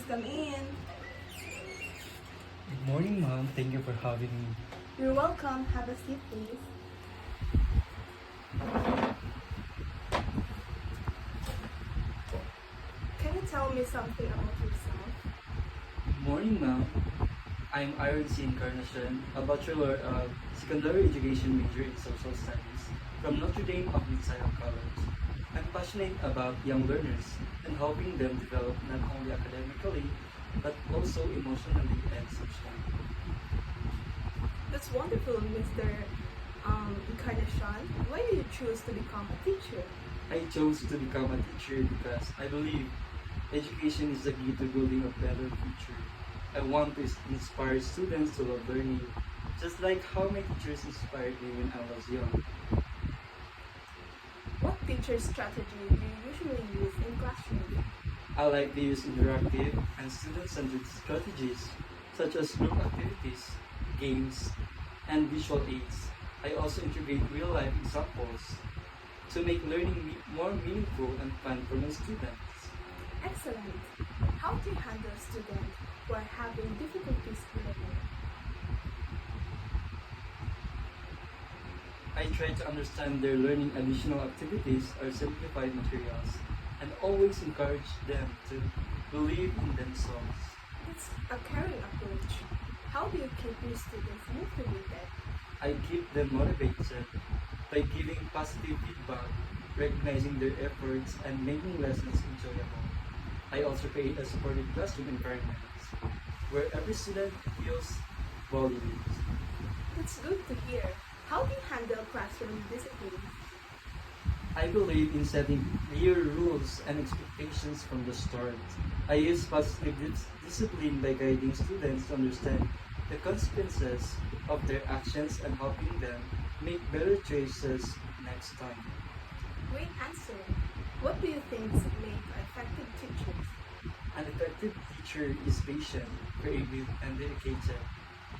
come in. Good morning, Mom. Thank you for having me. You're welcome. Have a seat, please. Can you tell me something about yourself? Good morning, Mom. I'm Iron C. Encarnacion, a Bachelor of Secondary Education major in Social Studies from Notre Dame of Messiah College. I'm passionate about young learners and helping them develop not only academically, but also emotionally and socially. That's wonderful, Mr. Encarnacion. Why did you choose to become a teacher? I chose to become a teacher because I believe education is the key to building a better future. I want to inspire students to love learning, just like how my teachers inspired me when I was young. What teacher strategy do you usually use in classroom? I like to use interactive and student-centered strategies such as group activities, games, and visual aids. I also integrate real-life examples to make learning more meaningful and fun for my students. Excellent. How do you handle students who are having difficulties learning? I try to understand their learning additional activities or simplified materials and always encourage them to believe in themselves. It's a caring approach. How do you keep your students motivated? I keep them motivated by giving positive feedback, recognizing their efforts, and making lessons enjoyable. I also create a supportive classroom environment where every student feels valued. That's good to hear. How do you handle classroom discipline? I believe in setting clear rules and expectations from the start. I use positive discipline by guiding students to understand the consequences of their actions and helping them make better choices next time. Great answer. What do you think make effective teachers? An effective teacher is patient, creative, and dedicated.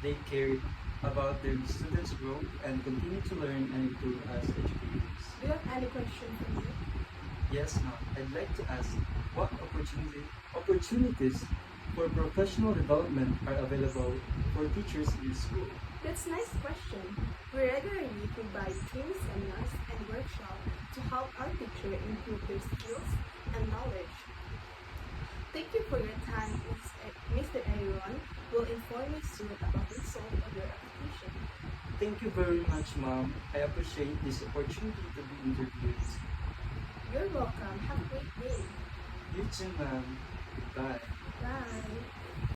They care about their students' growth and continue to learn and improve as educators. Do you have any question for me? Yes, ma'am. I'd like to ask what opportunities for professional development are available for teachers in school? That's a nice question. We regularly provide training seminars and workshops to help our teachers improve their skills and knowledge. Thank you for your time, Mr. Aaron. We'll inform you soon about the result of your application. Thank you very much, ma'am. I appreciate this opportunity to be interviewed. You're welcome. Have a great day. You too, ma'am. Goodbye.